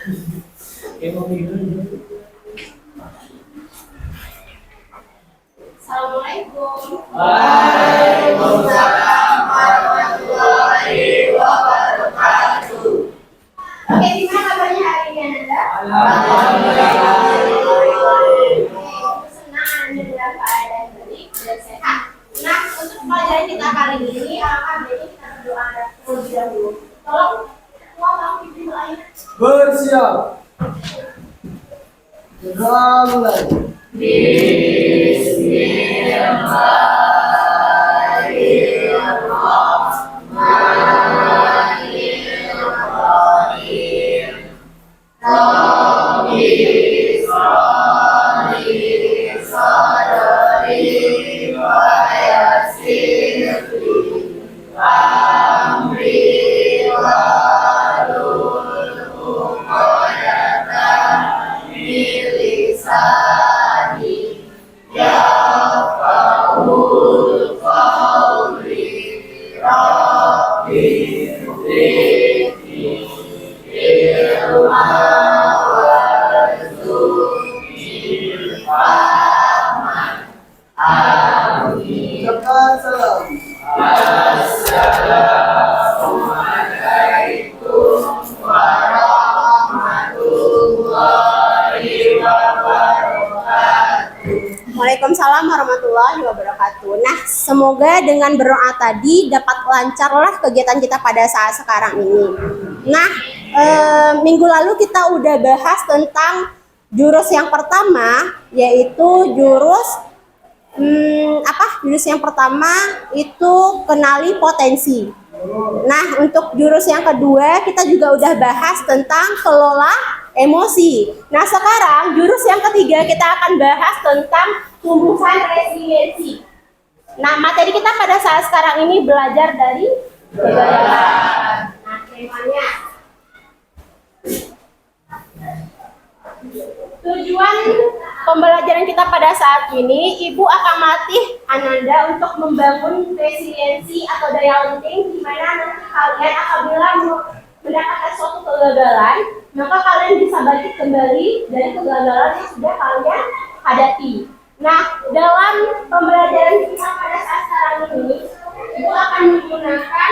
Assalamualaikum. Waalaikumsalam warahmatullahi wabarakatuh. Oke, gimana kabarnya hari ini Anda? Alhamdulillah. Senang Anda dalam keadaan baik dan sehat. Nah, untuk pelajaran kita kali ini akan kita berdoa terlebih dahulu. Tolong semua bangun diri doanya. Bersiap. Kita mulai. Ucapkan salam. Assalamualaikum warahmatullahi wabarakatuh. Waalaikumsalam warahmatullahi wabarakatuh. Nah, semoga dengan berdoa tadi dapat lancarlah kegiatan kita pada saat sekarang ini. Nah, minggu lalu kita udah bahas tentang jurus yang pertama, yaitu jurus jurus yang pertama itu kenali potensi. Nah, untuk jurus yang kedua kita juga udah bahas tentang kelola emosi. Nah, sekarang jurus yang ketiga kita akan bahas tentang tumbuhan resiliensi. Nah, materi kita pada saat sekarang ini belajar dari kegagalan. Nah, temanya tujuan pembelajaran kita pada saat ini, Ibu akan melatih Ananda untuk membangun resiliensi atau daya lenting, di mana nanti kalian apabila mendapatkan suatu kegagalan, maka kalian bisa bangkit kembali dari kegagalan yang sudah kalian hadapi. Nah, dalam pembelajaran kita pada saat sekarang ini, Ibu akan menggunakan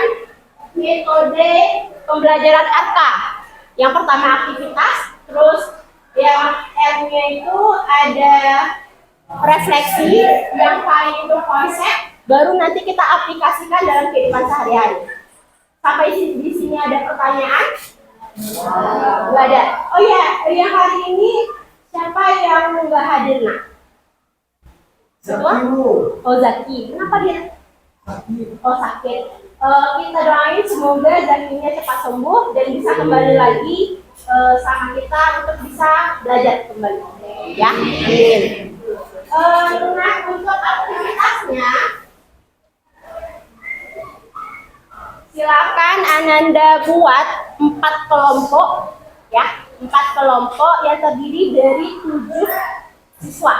metode pembelajaran RK. Yang pertama aktivitas, terus yang R-nya itu ada refleksi, yang paling itu konsep, baru nanti kita aplikasikan dalam kehidupan sehari-hari. Sampai di sini ada pertanyaan? Nggak ada. Oh ya, yang hari ini siapa yang nggak hadir nak? Zaki. Oh Zaki, kenapa dia? Sakit. Oh sakit. Kita doain semoga Zakinya cepat sembuh dan bisa kembali lagi sama kita untuk bisa belajar kembali. Ya. Nah, untuk aktivitasnya, silakan Ananda buat 4 kelompok, ya, 4 kelompok yang terdiri dari 7 siswa.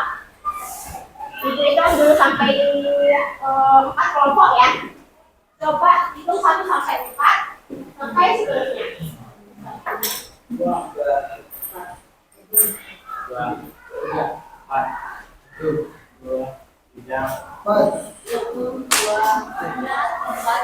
Ibu hitung dulu sampai 4 kelompok ya. Coba hitung 1 sampai 4 sampai seterusnya. 2, 3, 4, 1, 2, 3, 4. 1, 2, 3, 4.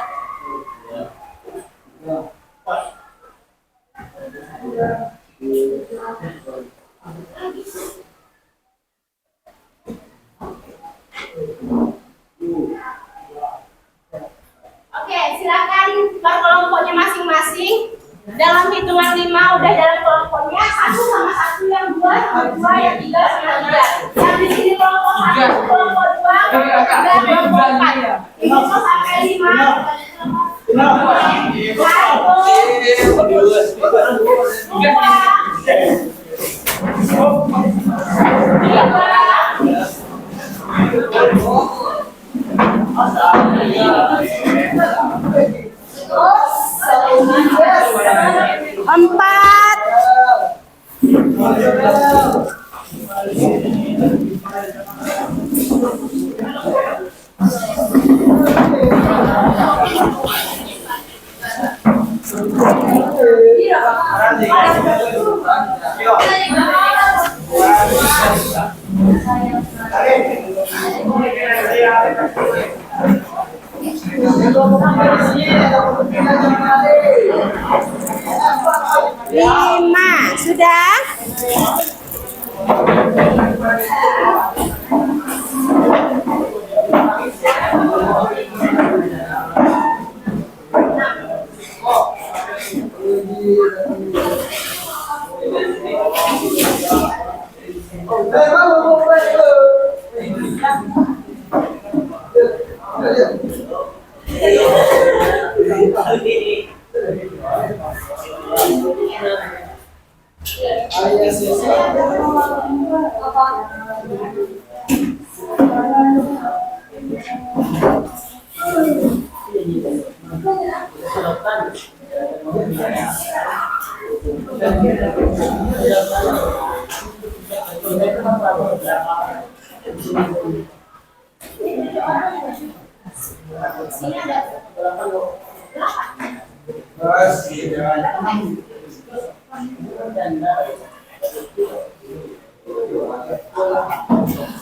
Oke, silakan per kelompoknya masing-masing. Dalam hitungan 5 udah dalam kelompoknya, 1 sama 1, yang 2 sama 2, yang 3 sama 3. Yang di sini kelompok 1, kelompok 2, kelompok 3, kelompok 4. Hitung sampai 5. 4. Lima, sudah?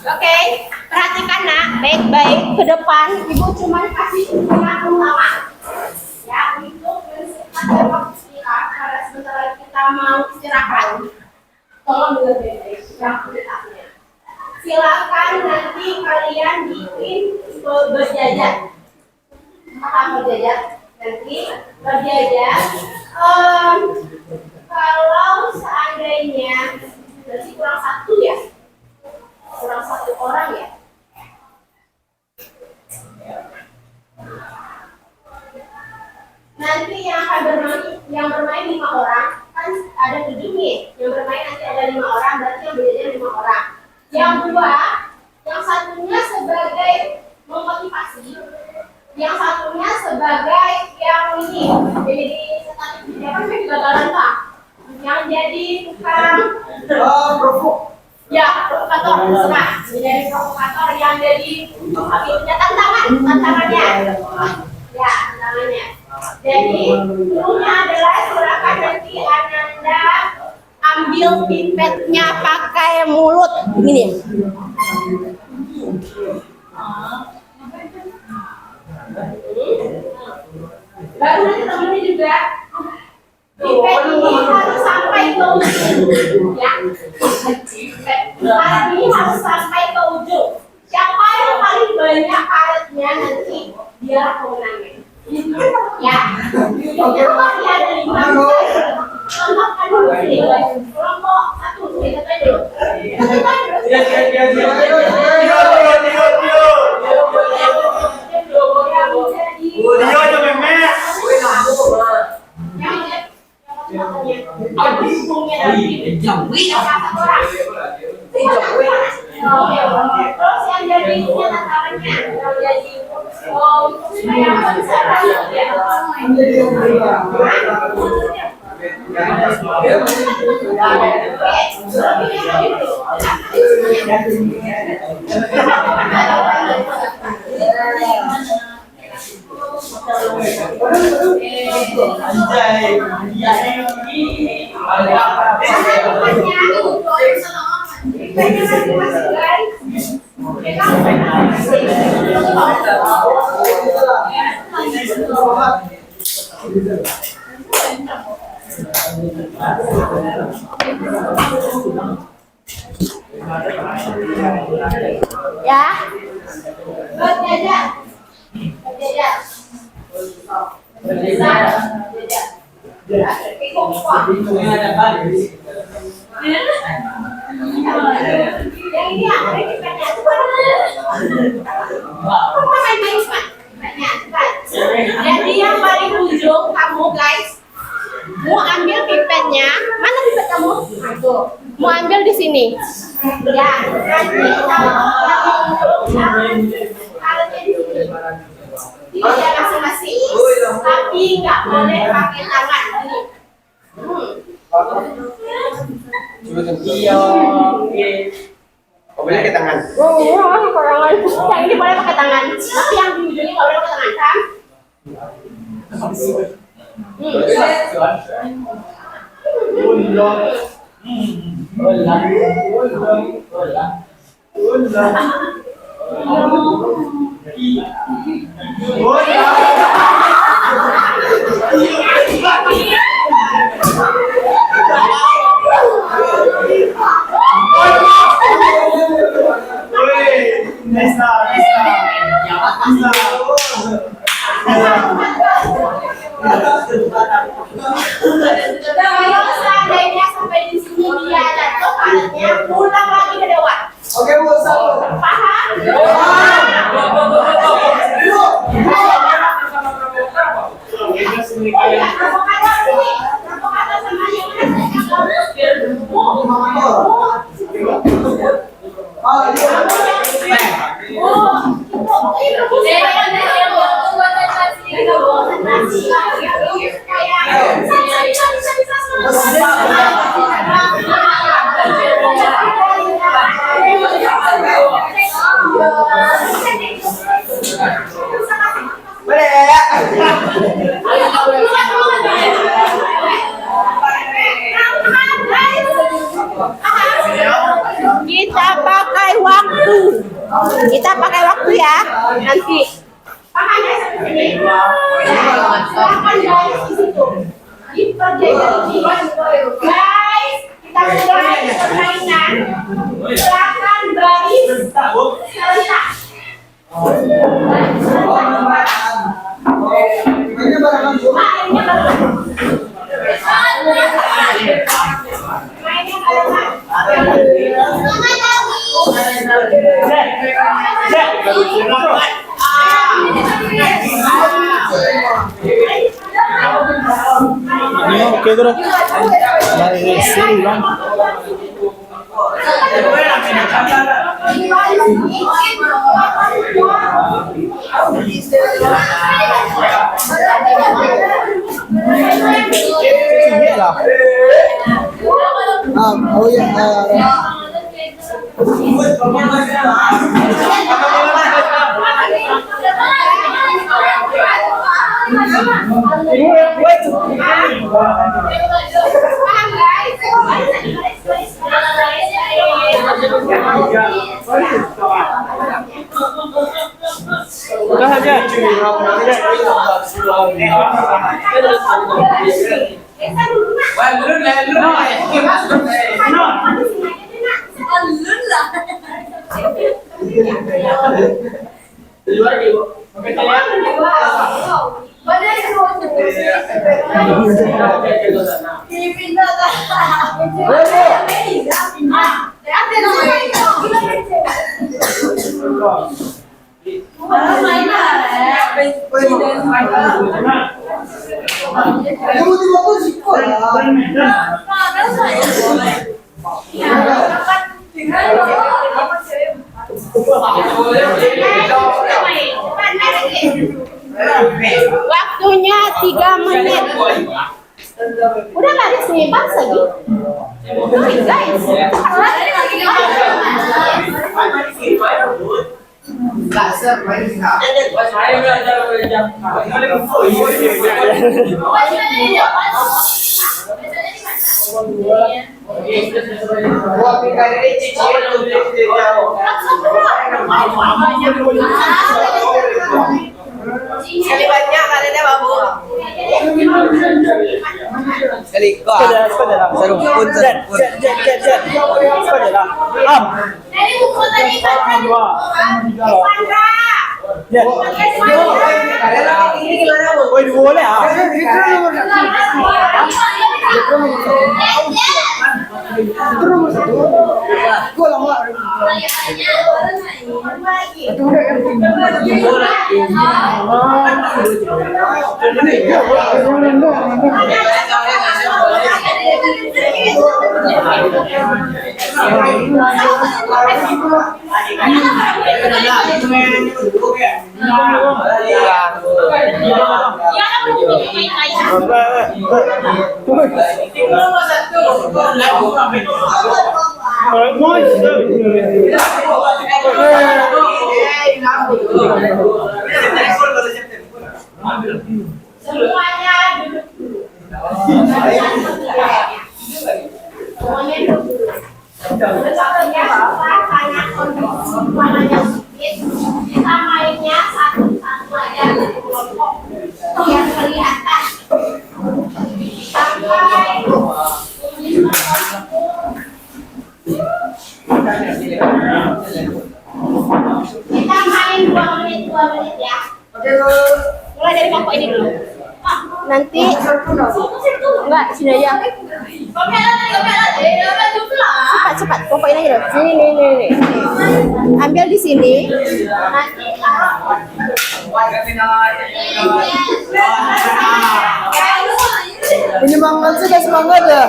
Oke, perhatikan nak, baik-baik ke depan. Ibu cuma kasih yang utama. Ya, untuk mensiapkan waktu istirahat. Karena sebentar lagi kita mau istirahat. Tolong dengar baik-baik yang pendetaknya. Silakan nanti kalian bikin berjajar. Apa berjajar? Nanti berjajar. Kalau seandainya berarti kurang satu ya. Kurang satu orang ya. Nanti yang bermain 5 orang kan ada 7 nih. Yang bermain nanti ada 5 orang, berarti yang belajar 5 orang. Yang dua, yang satunya sebagai memotivasi, yang satunya sebagai yang ini. Jadi statistik dia kan kegagalan Pak. Yang jadi tukang ya, provokator, terserah. Menjadi provokator yang jadi akhirnya tantangannya. Ya, tantangannya. Jadi, dulunya adalah silakan nanti Ananda ambil pipetnya pakai mulut. Begini. Baru nanti temennya juga. Pipet ini harus sampai ke ujung. Ya. Karet ini harus sampai ke ujung. Siapa yang paling banyak karetnya nanti dia pemenangnya. Ya, ujungnya pasti ada 5. Contohkan dulu sini, kelompok 1 kita tanya dulu. Terus yang jadi tantangannya, yang jadi supaya ya, berjajar. Yang ini apa ini banyak. Jadi yang paling ujung kamu guys mau ambil pipetnya. Mana pipet kamu? Tuh. Mau ambil di sini. Ya, nanti karetnya di sini. Ini ya masing-masing. Tapi nggak boleh pakai tangan. Ini. Iya. Boleh pakai tangan. Tangan. Yang ini boleh pakai tangan. Tapi yang di ujungnya nggak boleh pakai tangan kan? Kalau seandainya sampai di sini dia jatuh karetnya, pulang lagi ke dewan. Oke, Bu, satu. Paham? Oh ya, avokado sini. Avokado sama yang kita pakai waktu. Kita pakai waktu ya. Nanti. Paham ya sampai sini? Silakan guys di situ. Guys, kita mulai permainan. Silakan baris serentak. Mainnya barengan. Oke, bro. Dari sini, Bang. Oh ya. Udah aja. Waktunya 3 menit. Udah baris nih, pas lagi. Guys, Sekali banyak ada babu. Sekali kok. Serumpun. dari buku tadi kan. Ya. Ini gimana, Bu? Oh, boleh ah. Semuanya duduk dulu. Uangnya dulu. Terus satunya apa? Karena kondisi warnanya sempit, kita mainnya satu-satu aja dari kelompok yang kelihatan. Sampai kita main 2 menit ya. Mulai dari kelompok ini dulu. Nanti enggak sini aja. Cepat kelompok ini aja dulu. Nih. Ambil di sini. Nanti Menyemangat sudah semangat ya.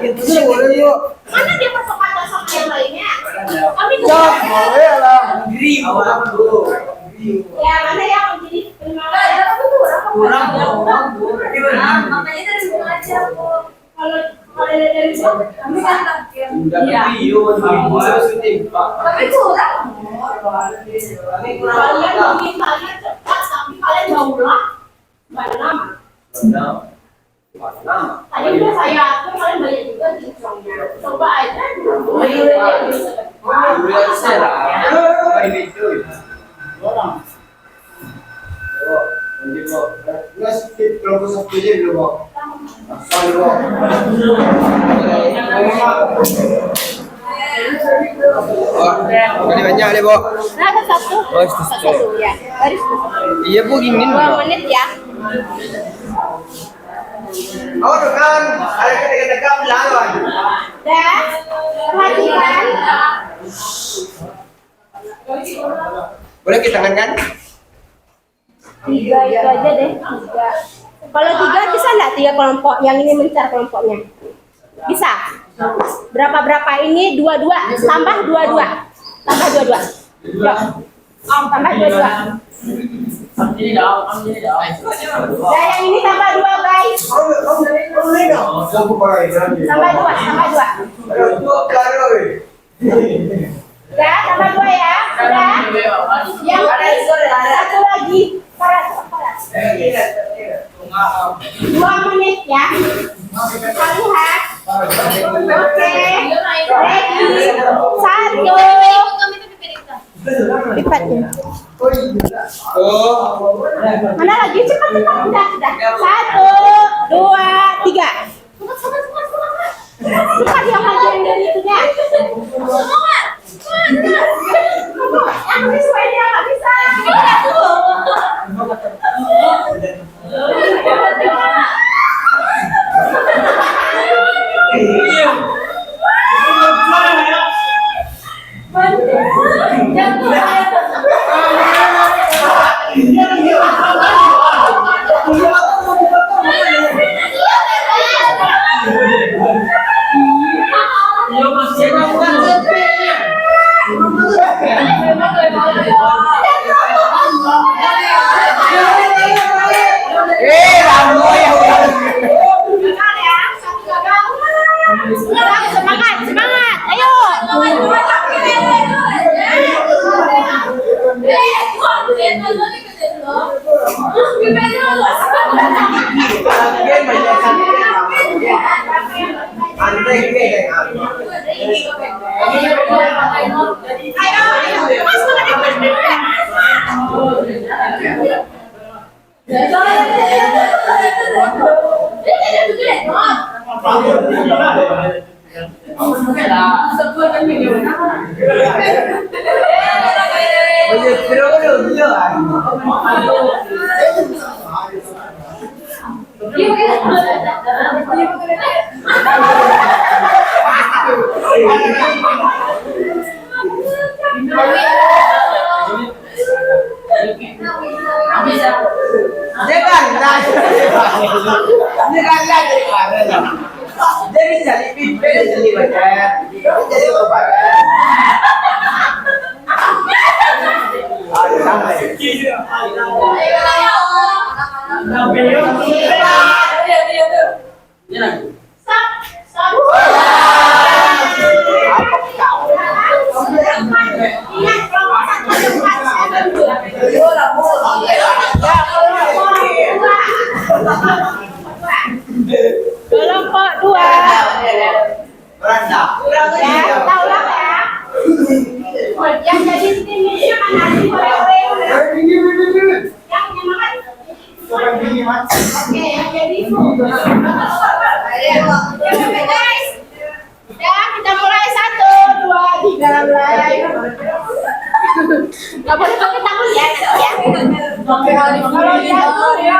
Itu boleh yuk. mana dia persoalan sama yang lainnya? Kami Cok, boleh lah. ya mana yang menjadi penyemangat? Kurang. Makanya dari situ aja kalau dari kami kan tapi kurang. Kalian mungkin cepat tapi kalian jauhlah banyak lama. Tadi udah saya atur, kalian banyak juga cincongnya. Coba aja. Banyak deh, Bu. Nah, ada satu. Oh, itu satu. Ya, baris. Iya, Bu, gini. 2 menit ya. Oh, kan. Ada kata-kata lawan. Dan perhatikan. Boleh kita tangan kan? 3 itu aja deh. 3. Kalau 3 bisa nggak 3 kelompok? Yang ini mencar kelompoknya. Bisa. Berapa ini? 22. Tambah 22. Tambah 22. Yuk. Tambah 22. Nah, yang ini tambah 2 guys. Tambah 2. Ya, tambah 2 ya. Sudah. Yang satu lagi. Paras. 2 menit ya. Kita lihat. Oke. Ready. 1. Lipatnya. Mana lagi? Cepat. Udah. 1, 2, 3. Cepat yang bagian dari itunya. Yang ini supaya dia nggak bisa. Semangat, ayo. Ingat, kelompok 1 4 saya Kelompok dua. Beranda. Ya, tahu lah ya. Yang jadi timnya mana sih oleh-oleh? Yang makan. Oke, yang jadi itu. Oke, guys. Ya, kita mulai 1, 2, 3 mulai. Gak boleh pakai tangan ya, ya. Kalau jatuh ya,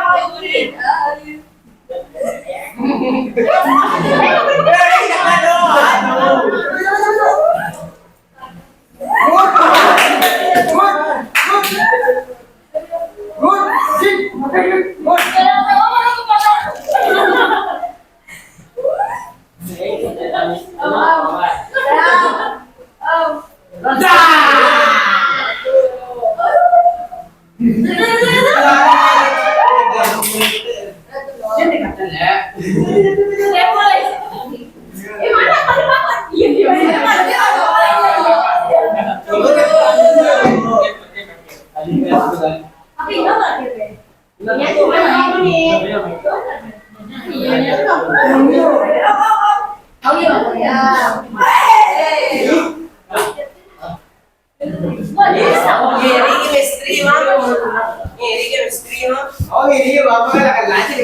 Oh ini bapak akan lanjut di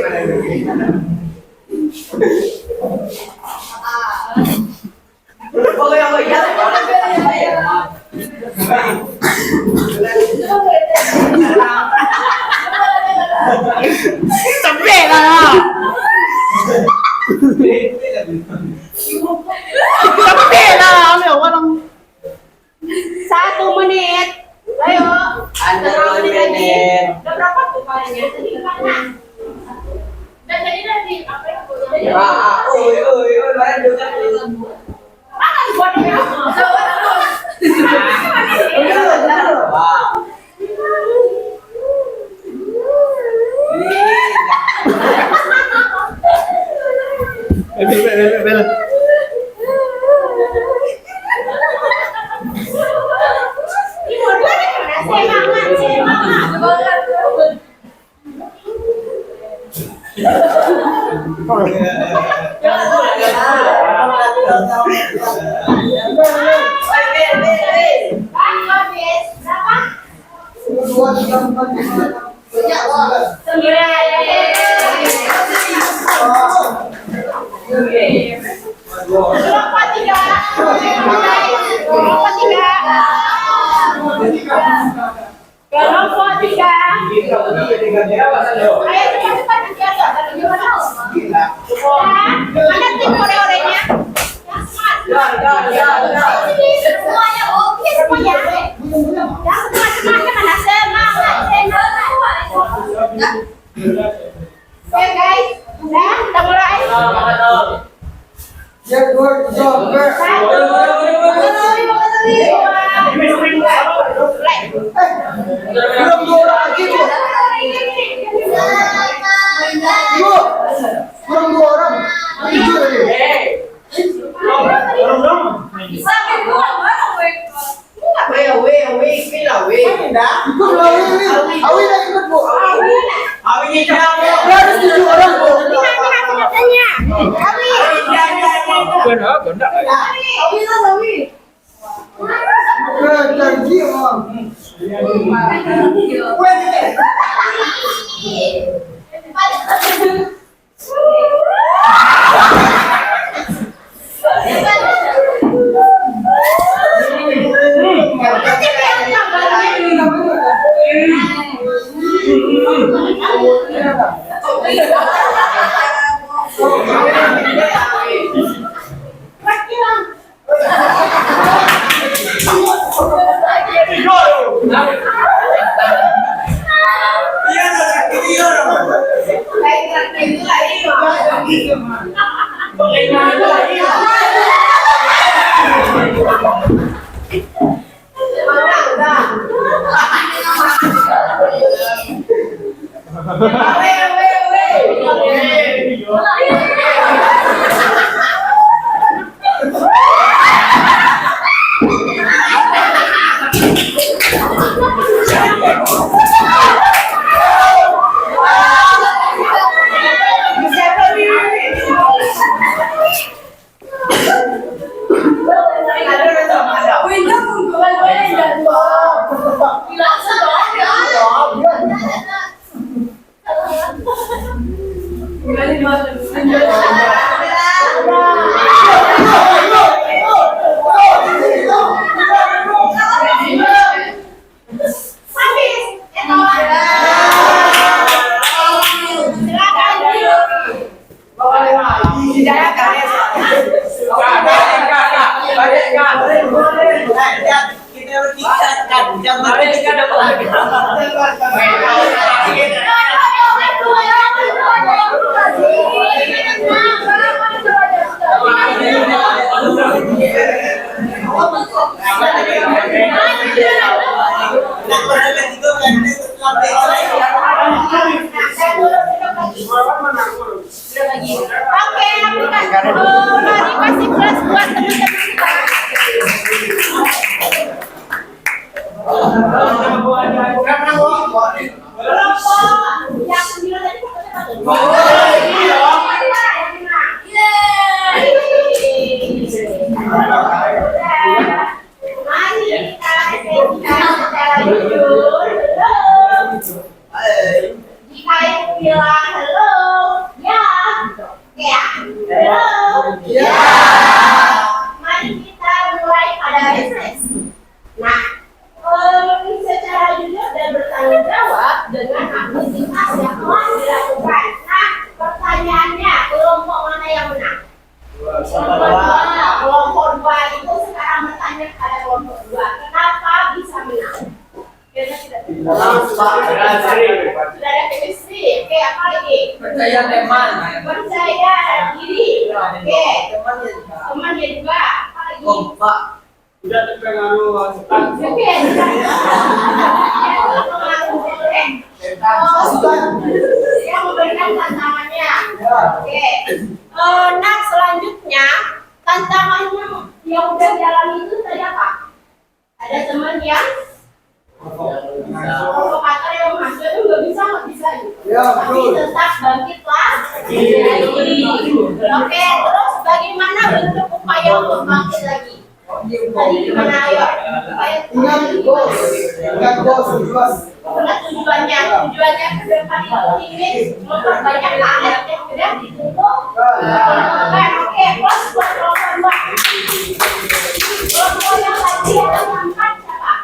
mana? Oh yang Sampai lah. Sampai lah. Ano walang 1 menit. Ayo. Ada 1 menit lagi. menit. Udah berapa tuh kalinya? Tadi mana? Dan tadi apa yang aku barang juga. mana buatnya? Kelompok 3. Ayo cepat-cepat nanti ada. Mana tim ore-orenya? Semuanya oke semuanya. Yang teman-temannya mana semangat. Oke guys, udah kita mulai. Oke, mari kasih kelas buat teman-teman kita. Kelompok yang 9 tadi mari kita sesikan secara jujur. Jika yang bilang halo, ya, ya, halo, ya. Mari kita mulai pada refleksi. Nah, secara jujur dan bertanggung jawab dengan aktivitas yang telah dilakukan. Nah, pertanyaannya, kelompok mana yang menang? Kelompok 2 itu sekarang bertanya pada kelompok 2. Kenapa bisa menang? Kita tidak sudah ada chemistry. Oke, apa lagi? Percaya teman. Percaya diri. Oke, temannya juga. Apa lagi? Kompak. Tidak terpengaruh setan. Oke, yang memberikan tantangannya. Oke. Nah, selanjutnya tantangannya yang udah dialami itu tadi apa? Ada teman yang provokator yang mahasiswa itu nggak bisa gitu. Tapi tetap bangkit lagi. Oke, terus bagaimana bentuk upaya untuk bangkit lagi? Tadi gimana ayo? Ingat bos. Tujuannya ke depan itu ingin memperbanyak alat yang sudah ditentukan. Oke, plus buat kelompok 2. Kelompok yang tadi yang 4 siapa?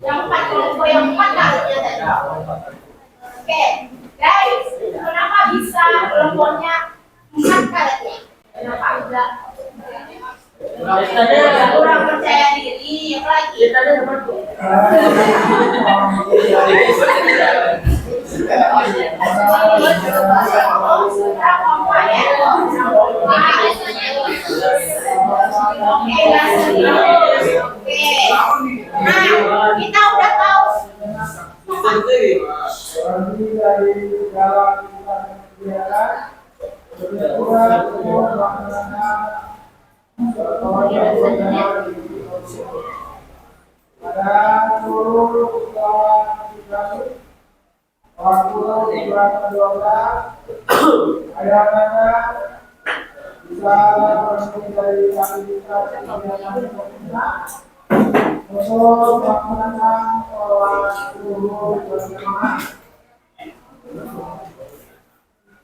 Yang 4, kelompok yang 4 kalinya tadi. Oke, guys, kenapa bisa kelompoknya 4 karetnya? Kenapa? Kurang percaya diri, apa lagi? Nah, kita udah tahu.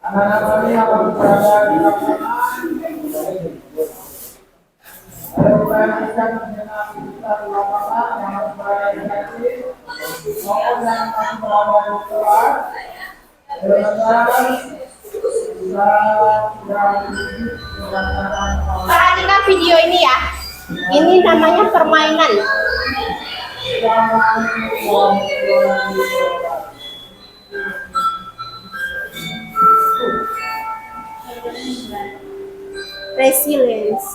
Anak-anak ini akan berada di lapangan. Ada perhatikan dengan kita di lapangan yang harus berada di sini maupun yang masih berada di kelas. Perhatikan video ini ya. Ini namanya permainan. Resilience.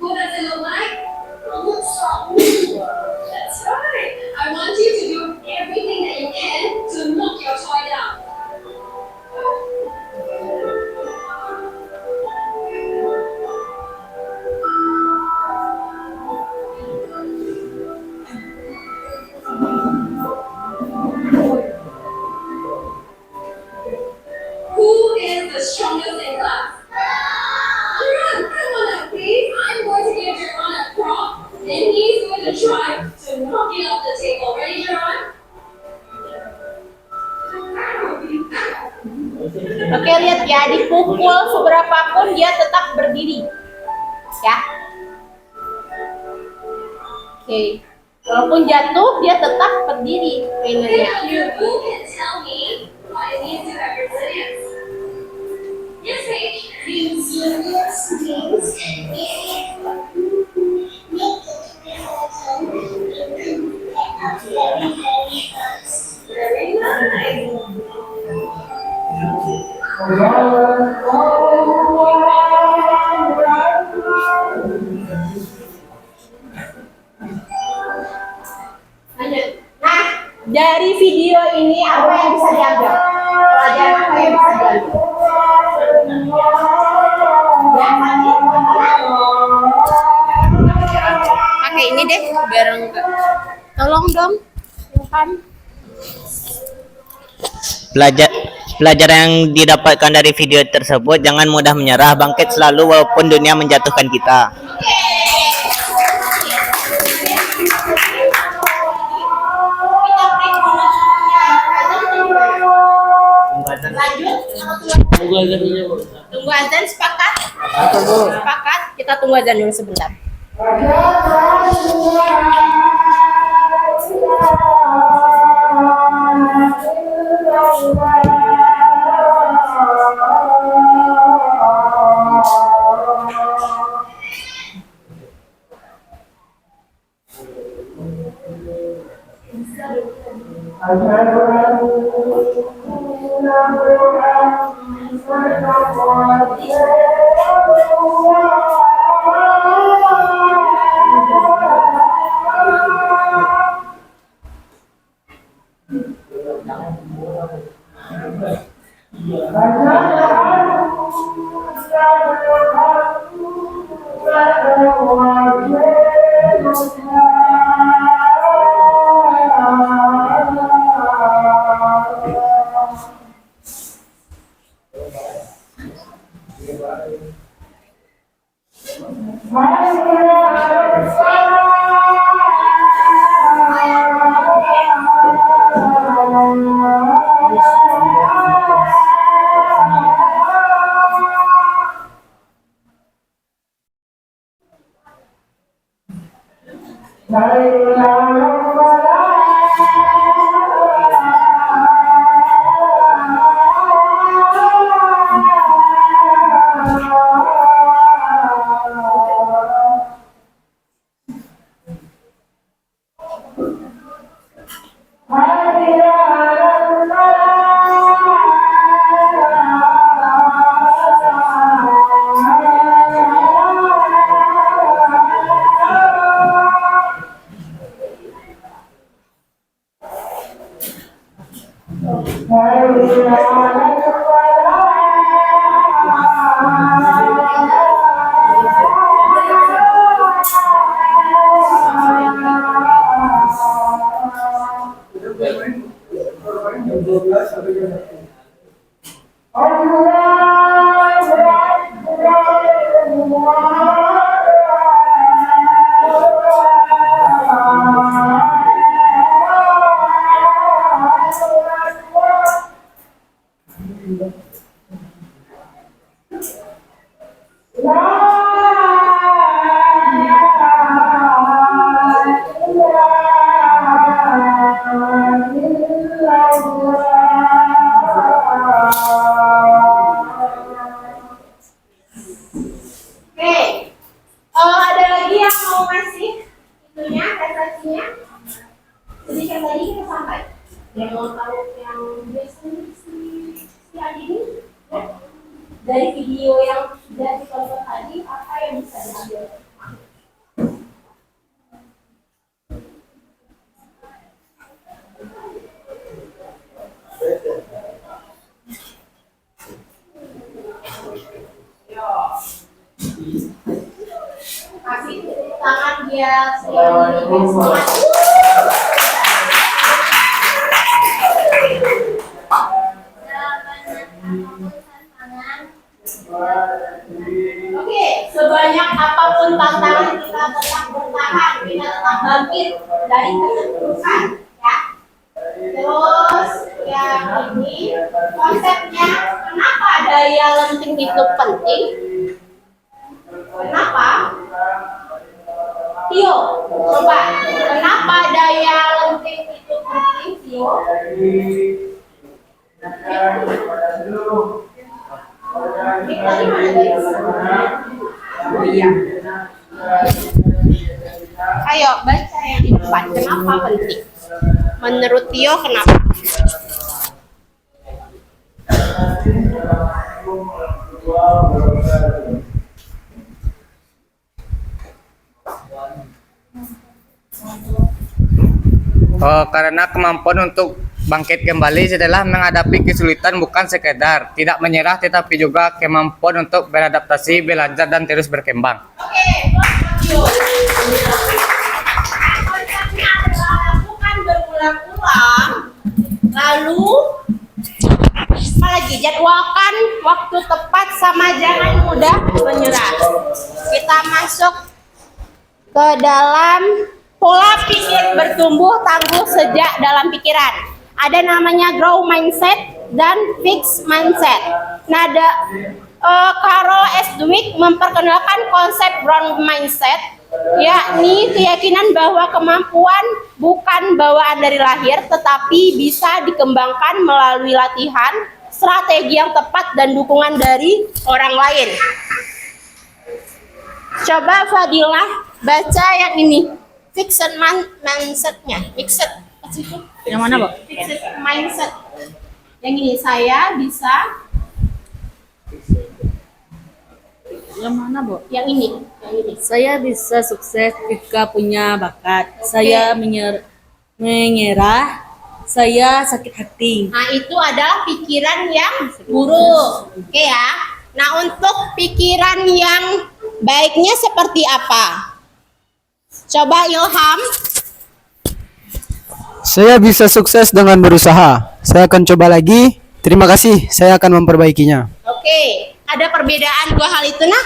What does it look like? It looks strong. That's right. I want you to do everything that you can to knock your toy down. Who is the strongest in class? Run, come on up, please. I'm going to give Jerron a prop, and he's going to try to knock it off the table. Ready, Jerron? Oke, lihat ya, dipukul seberapapun dia tetap berdiri. Ya. Oke. Walaupun jatuh, dia tetap berdiri mainannya. Who can tell me what it means to have resilience? Yes, Paige. Resilience means Very nice. Lanjut. Nah, dari video ini apa yang bisa diambil? Pelajaran apa yang bisa diambil? Ya, pakai ini deh, biar enggak. Tolong dong, silakan. Pelajaran yang didapatkan dari video tersebut, jangan mudah menyerah, bangkit selalu walaupun dunia menjatuhkan kita. Lanjut. Tunggu azan, sepakat? Sepakat. Kita tunggu azan dulu sebentar. Ada lagi yang mau ngasih itunya, referensinya? Jadi kan tadi kita sampai yang mau tahu yang biasanya si Adi ini, ya? Dari video yang sudah ditonton tadi, apa yang bisa diambil? Kasih tangan dia semangat. Oke, sebanyak apapun tantangan kita tetap bertahan, kita tetap bangkit dari keterpurukan, ya. Terus yang ini konsepnya, kenapa daya lenting itu penting? Kenapa? Tio, coba. Kenapa daya lenting itu penting, Tio? Ini tadi mana guys? Oh iya. Ayo baca yang di depan. Kenapa penting? Menurut Tio kenapa? Oh, karena kemampuan untuk bangkit kembali setelah menghadapi kesulitan bukan sekedar tidak menyerah, tetapi juga kemampuan untuk beradaptasi, belajar, dan terus berkembang. Oke, Tio. Konsepnya adalah lakukan berulang-ulang, lalu apalagi jadwalkan waktu tepat sama jangan mudah menyerah. Kita masuk ke dalam pola pikir bertumbuh tangguh sejak dalam pikiran. Ada namanya grow mindset dan fix mindset. Carol S. Dweck memperkenalkan konsep grow mindset, yakni keyakinan bahwa kemampuan bukan bawaan dari lahir, tetapi bisa dikembangkan melalui latihan, strategi yang tepat, dan dukungan dari orang lain. Coba Fadilah baca yang ini, fixed mindset-nya. Fixed. Yang mana, Bu? Fixed mindset. Yang ini, saya bisa. Yang mana, Bu? Yang ini. Saya bisa sukses jika punya bakat. Saya menyerah. Saya sakit hati. Nah, itu adalah pikiran yang buruk. Oke ya. Nah, untuk pikiran yang baiknya seperti apa? Coba Ilham. Saya bisa sukses dengan berusaha. Saya akan coba lagi. Terima kasih, saya akan memperbaikinya. Oke, ada perbedaan dua hal itu nah?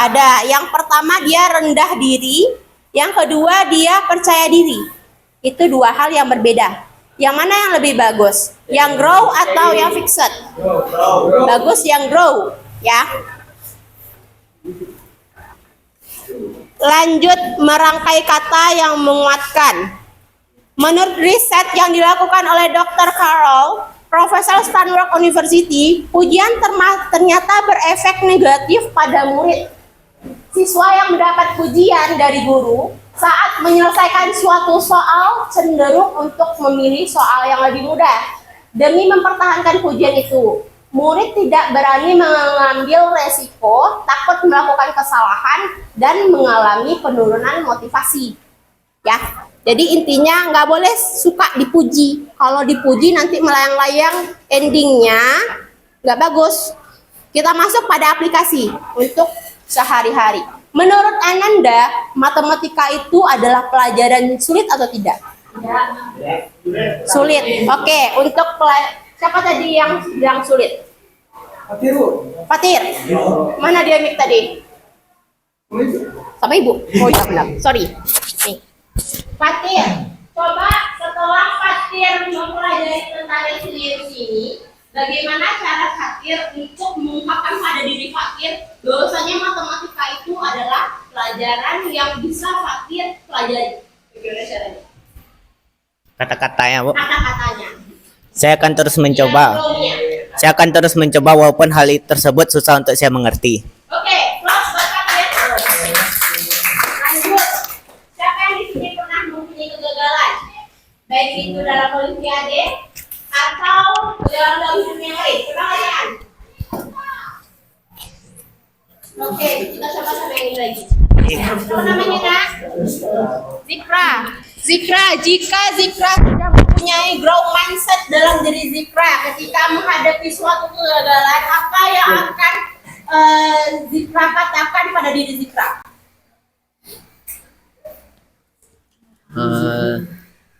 Ada. Yang pertama dia rendah diri, yang kedua dia percaya diri. Itu dua hal yang berbeda. Yang mana yang lebih bagus? Yang grow atau yang fixed? Bagus yang grow, ya. Lanjut merangkai kata yang menguatkan. Menurut riset yang dilakukan oleh Dr. Carol, Profesor Stanford University, pujian ternyata berefek negatif pada murid. Siswa yang mendapat pujian dari guru saat menyelesaikan suatu soal cenderung untuk memilih soal yang lebih mudah. Demi mempertahankan pujian itu, murid tidak berani mengambil resiko, takut melakukan kesalahan, dan mengalami penurunan motivasi. Ya. Jadi intinya nggak boleh suka dipuji. Kalau dipuji nanti melayang-layang, endingnya nggak bagus. Kita masuk pada aplikasi untuk sehari-hari. Menurut Ananda, matematika itu adalah pelajaran sulit atau tidak? Sulit. Oke, untuk siapa tadi yang sulit? Fatir. Mana dia mik tadi? Sama ibu. Oh iya benar. Sorry. Nih. Fatir, coba setelah Fatir mempelajari tentang resiliensi ini, bagaimana cara Fatir untuk mengungkapkan pada diri Fatir bahwasanya matematika itu adalah pelajaran yang bisa Fatir pelajari? Bagaimana caranya? Kata-katanya, Bu. Kata-katanya. Saya akan terus mencoba. Saya akan terus mencoba walaupun hal tersebut susah untuk saya mengerti. Oke, plus buat kalian. Lanjut. Siapa yang di sini pernah mempunyai kegagalan? Baik itu dalam olimpiade atau dalam dunia lain. Pernah kalian? Oke, kita coba sama yang ini lagi. Apa namanya, Nak? Zikra. Jika Zikra sudah mempunyai growth mindset dalam diri Zikra ketika menghadapi suatu kegagalan, apa yang akan Zikra katakan pada diri Zikra?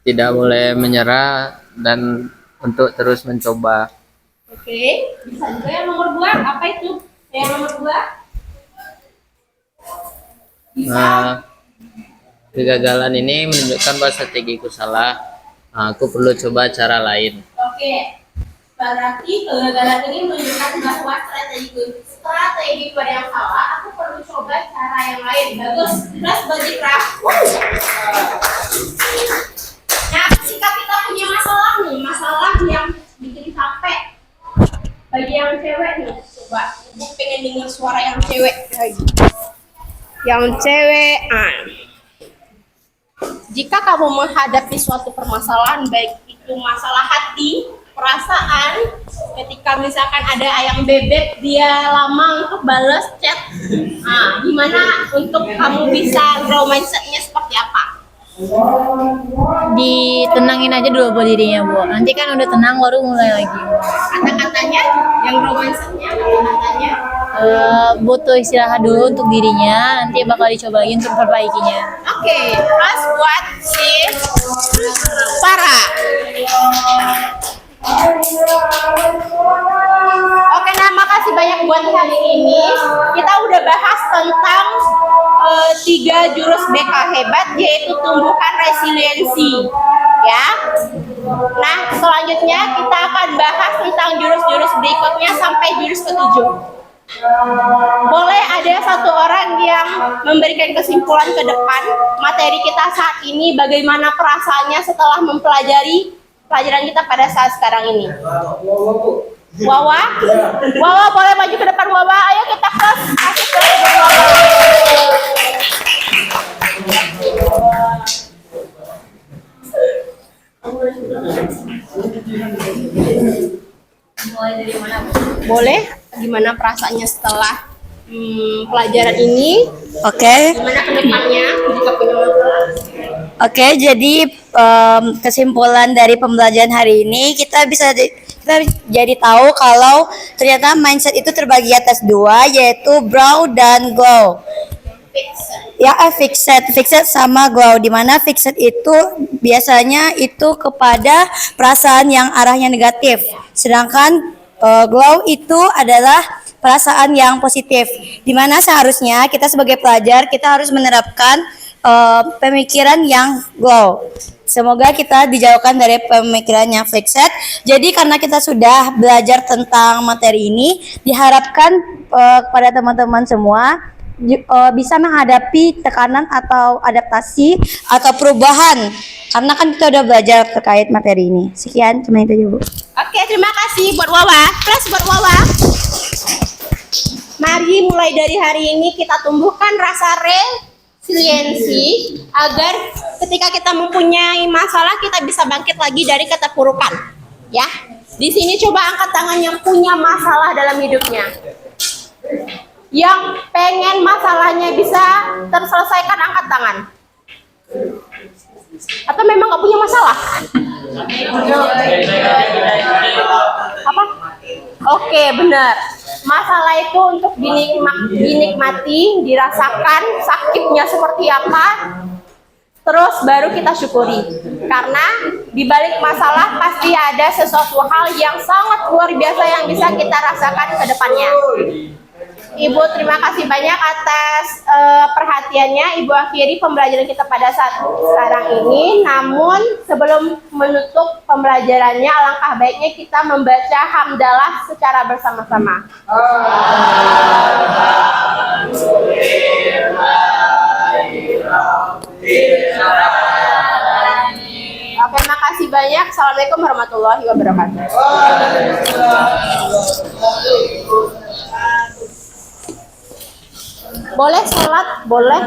Tidak boleh menyerah dan untuk terus mencoba. Oke, bisa juga yang nomor 2. Apa itu? Yang nomor 2? Bisa. Kegagalan ini menunjukkan bahwa strategiku salah. Aku perlu coba cara lain. Oke. Berarti kegagalan ini menunjukkan bahwa strategi gue yang salah. Aku perlu coba cara yang lain. Bagus. Terus berjikrah. Nah, jika kita punya masalah nih, masalah yang bikin capek. Bagi yang cewek nih, coba. Gue pengen dengar suara yang cewek lagi. Yang cewek. Jika kamu menghadapi suatu permasalahan, baik itu masalah hati, perasaan, ketika misalkan ada ayam bebek dia lama untuk balas chat, gimana untuk kamu bisa grow mindsetnya seperti apa? Ditenangin aja dulu buat dirinya, Bu. Nanti kan udah tenang baru mulai lagi. Kata-katanya yang grow mindsetnya, kata-katanya Butuh istirahat dulu untuk dirinya, nanti bakal dicoba lagi untuk perbaikinya. Oke, terus buat si Farah. Oke, nah makasih banyak buat hari ini. Kita udah bahas tentang 3 jurus BK hebat, yaitu tumbuhkan resiliensi, ya. Nah, selanjutnya kita akan bahas tentang jurus-jurus berikutnya sampai jurus ke-7. Boleh ada satu orang yang memberikan kesimpulan ke depan materi kita saat ini, bagaimana perasaannya setelah mempelajari pelajaran kita pada saat sekarang ini? Wawa? Wawa boleh maju ke depan, Wawa. Ayo kita kelas. Kasih kelas Wawa. Boleh? Gimana perasaannya setelah pelajaran ini? Oke. Gimana ke depannya jika punya masalah? Oke, jadi kesimpulan dari pembelajaran hari ini kita jadi tahu kalau ternyata mindset itu terbagi atas 2, yaitu grow dan glow. Ya, fixed sama glow, dimana fixed itu biasanya itu kepada perasaan yang arahnya negatif, sedangkan glow itu adalah perasaan yang positif, dimana seharusnya kita sebagai pelajar kita harus menerapkan pemikiran yang glow. Semoga kita dijauhkan dari pemikiran yang fixed. Jadi karena kita sudah belajar tentang materi ini, diharapkan kepada teman-teman semua bisa menghadapi tekanan atau adaptasi atau perubahan, karena kan kita udah belajar terkait materi ini. Sekian, cuma itu aja, Bu. Oke, terima kasih buat Wawa. Plus buat Wawa. Mari mulai dari hari ini kita tumbuhkan rasa resiliensi agar ketika kita mempunyai masalah kita bisa bangkit lagi dari keterpurukan. Ya, di sini coba angkat tangan yang punya masalah dalam hidupnya. Yang pengen masalahnya bisa terselesaikan, angkat tangan. Atau memang nggak punya masalah? Apa? Oke, benar. Masalah itu untuk dinikmati, dirasakan sakitnya seperti apa, terus baru kita syukuri. Karena di balik masalah pasti ada sesuatu hal yang sangat luar biasa yang bisa kita rasakan ke depannya. Ibu, terima kasih banyak atas perhatiannya. Ibu akhiri pembelajaran kita pada saat sekarang ini. Namun sebelum menutup pembelajarannya, alangkah baiknya kita membaca hamdalah secara bersama-sama. Oke, makasih banyak. Assalamualaikum warahmatullahi wabarakatuh. Boleh sholat? Boleh.